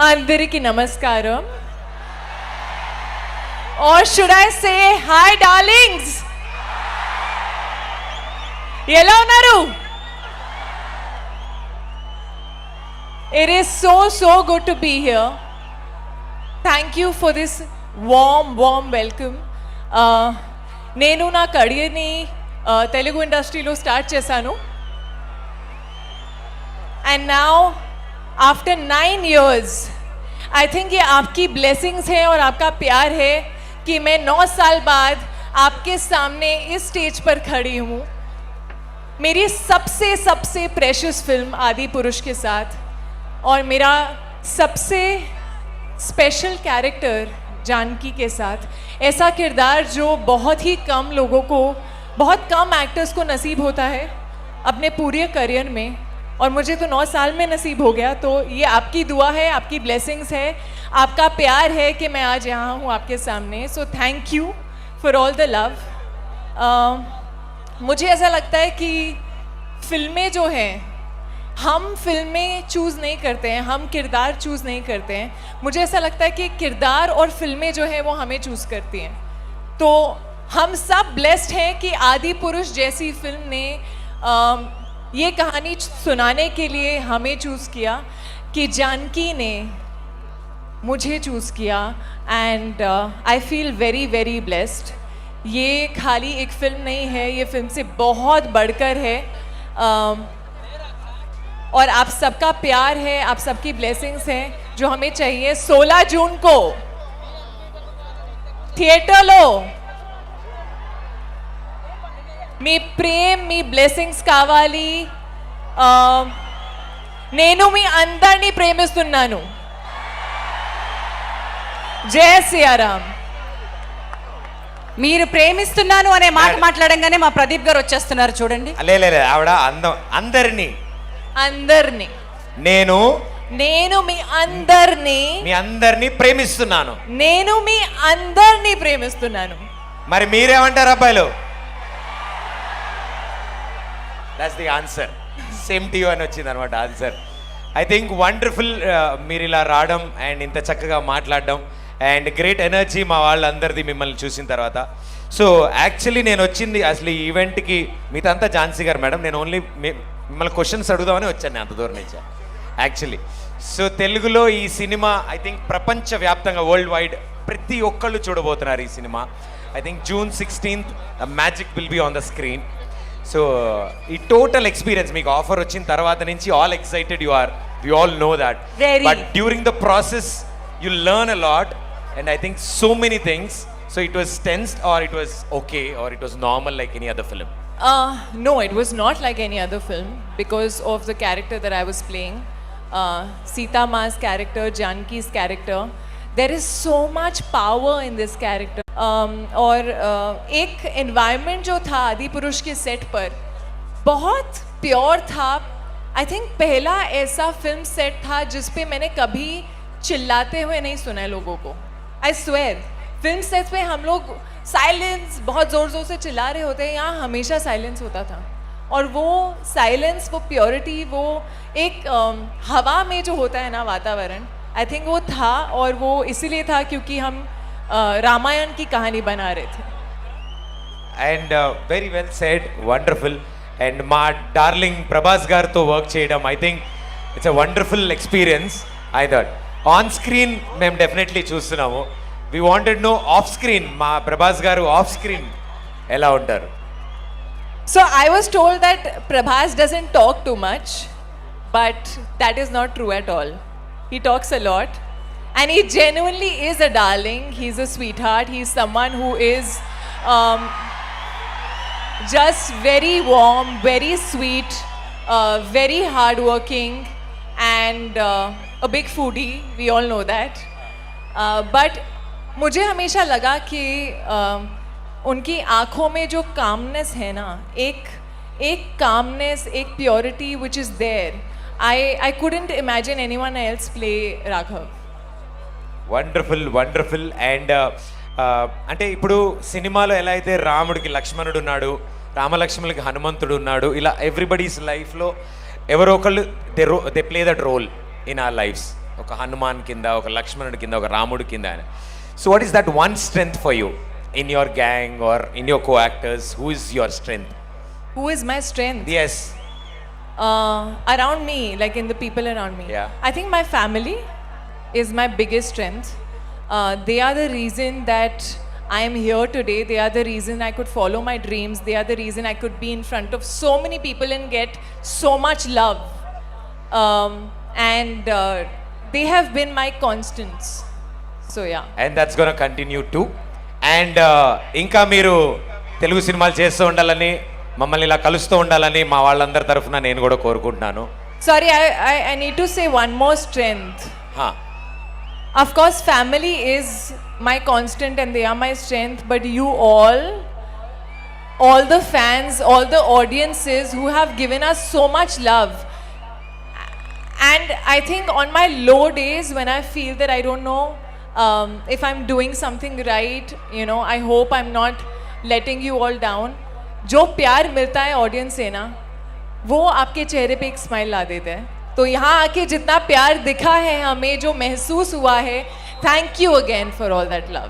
Andariki namaskaram. Or should I say hi darlings? Ela unnaru? It is so good to be here. Thank you for this warm welcome. నేను నా కెరియర్ని తెలుగు ఇండస్ట్రీలో start చేశాను. And now after 9 years, I think ये आपकी blessings है और आपका प्यार है कि मैं 9 साल बाद आपके सामने इस स्टेज पर खड़ी हूँ मेरी सबसे प्रेशियस फिल्म आदि पुरुष के साथ, और मेरा सबसे स्पेशल कैरेक्टर जानकी के साथ. ऐसा किरदार जो बहुत ही कम लोगों को, बहुत कम एक्टर्स को नसीब होता है अपने पूरे करियर में, और मुझे तो 9 साल में नसीब हो गया. तो ये आपकी दुआ है, आपकी ब्लेसिंग्स है, आपका प्यार है कि मैं आज यहाँ हूँ आपके सामने. So thank you for all the love. मुझे ऐसा लगता है कि फिल्में जो हैं, हम फिल्में चूज़ नहीं करते हैं, हम किरदार चूज़ नहीं करते हैं. मुझे ऐसा लगता है कि किरदार और फिल्में जो हैं वो हमें चूज़ करती हैं. तो हम सब ब्लेस्ड हैं कि आदि पुरुष जैसी फिल्म ने ये कहानी सुनाने के लिए हमें चूज़ किया, कि जानकी ने मुझे चूज़ किया. And I feel very blessed. ये खाली एक फिल्म नहीं है, ये फिल्म से बहुत बढ़कर है. और आप सबका प्यार है, आप सबकी ब्लेसिंग्स हैं जो हमें चाहिए. 16 जून को థియేటర్లో మీ ప్రేమ, మీ బ్లెస్సింగ్స్ కావాలి. నేను మీ అందరినీ ప్రేమిస్తున్నాను. జై శ్రీరామ్. మీరు ప్రేమిస్తున్నాను అనే మాట మాట్లాడంగానే మా ప్రదీప్ గారు వచ్చేస్తున్నారు చూడండి. లే ఆవిడ అందరినీ నేను మీ అందరినీ ప్రేమిస్తున్నాను. నేను మీ అందరినీ ప్రేమిస్తున్నాను. మరి మీరేమంటారు అబ్బాయిలు? That's the answer. Same to you అని వచ్చింది అనమాట ఆన్సర్. ఐ థింక్ వండర్ఫుల్ మీరు ఇలా రావడం అండ్ ఇంత చక్కగా మాట్లాడడం అండ్ గ్రేట్ ఎనర్జీ మా వాళ్ళందరిది మిమ్మల్ని చూసిన తర్వాత. సో యాక్చువల్లీ నేను వచ్చింది అసలు ఈ ఈవెంట్కి మీతంతా ఝాన్సీ గారు మేడం, నేను ఓన్లీ మిమ్మల్ని క్వశ్చన్స్ అడుగుదామని వచ్చాను నేను అంత దూరం నుంచి యాక్చువల్లీ. సో తెలుగులో ఈ సినిమా ఐ థింక్ ప్రపంచవ్యాప్తంగా వరల్డ్ వైడ్ ప్రతి ఒక్కళ్ళు చూడబోతున్నారు ఈ cinema. I think June 16th magic will be on the screen. So ఈ టోటల్ ఎక్స్పీరియన్స్ మీకు ఆఫర్ వచ్చిన తర్వాత నుంచి all excited you are, we all know that. But during the process you learn a lot and I think so many things. So it was tensed or it was okay or it was normal like any other film? No, it was not like any other film because of the character that I was playing. Sita Ma's character, Janki's character. There is so much power in this character. और एक environment जो था आदि पुरुष के set पर बहुत pure था. I think पहला ऐसा फिल्म सेट था जिस पे मैंने कभी चिल्लाते हुए नहीं सुना है लोगों को. I swear, फिल्म सेट पे हम लोग साइलेंस बहुत ज़ोर से चिल्ला रहे होते हैं, यहाँ हमेशा साइलेंस होता था. और वो साइलेंस, वो प्योरिटी, वो एक हवा में जो होता है ना वातावरण, आई थिंक वो था. और वो इसीलिए था क्योंकि हम रामायण की कहानी बना रहे थे. And very well said, wonderful. And మా డార్లింగ్ ప్రభాస్ గారితో వర్క్ చేయడం I think it's a wonderful experience. I thought on screen మేము డెఫినెట్లీ చూస్తున్నాము. We wanted no off screen మా ప్రభాస్ గారు ఆఫ్ స్క్రీన్ ఎలా ఉంటారు? So I was told that Prabhas doesn't talk too much, but that is not true at all. He talks a lot and he genuinely is a darling. He's a sweetheart. He's someone who is just very warm, very sweet, very hardworking, and a big foodie. We all know that. But मुझे हमेशा लगा कि उनकी आँखों में जो calmness है ना, एक कामनेस, एक purity which is there. I couldn't imagine anyone else play Raghav. Wonderful. And అంటే ఇప్పుడు సినిమాలో ఎలా అయితే రాముడికి లక్ష్మణుడు ఉన్నాడు, రామలక్ష్మణులకి హనుమంతుడు ఉన్నాడు, ఇలా ఎవ్రీబడీస్ లైఫ్లో ఎవరో ఒకళ్ళు they play that role in our lives. ఒక హనుమాన్ కింద, ఒక లక్ష్మణుడి కింద, ఒక రాముడి కింద అని. So what is that one strength for you in your gang or in your co actors? Who is your strength? Who is my strength? Yes. Around me, like in the people around me. Yeah. I think my family is my biggest strength. They are the reason that I am here today. They are the reason I could follow my dreams. They are the reason I could be in front of so many people and get so much love. And they have been my constants. So yeah. And that's gonna continue to. And ఇంకా మీరు తెలుగు సినిమాలు చేస్తూ ఉండాలని, మమ్మల్ని ఇలా కలుస్తూ ఉండాలని మా వాళ్ళందరి తరఫున నేను కూడా కోరుకుంటున్నాను. Sorry, I need to say one more strength. హా, Of course, family is my constant and they are my strength, but you all the fans, all the audiences who have given us so much love. And I think on my low days when I feel that I don't know if I'm doing something right, you know, I hope I'm not letting you all down. जो प्यार मिलता है audience से ना, वो आपके चेहरे पे एक स्माइल ला देता है. तो यहाँ आके जितना प्यार दिखा है हमें, जो महसूस हुआ है, thank you again for all that love.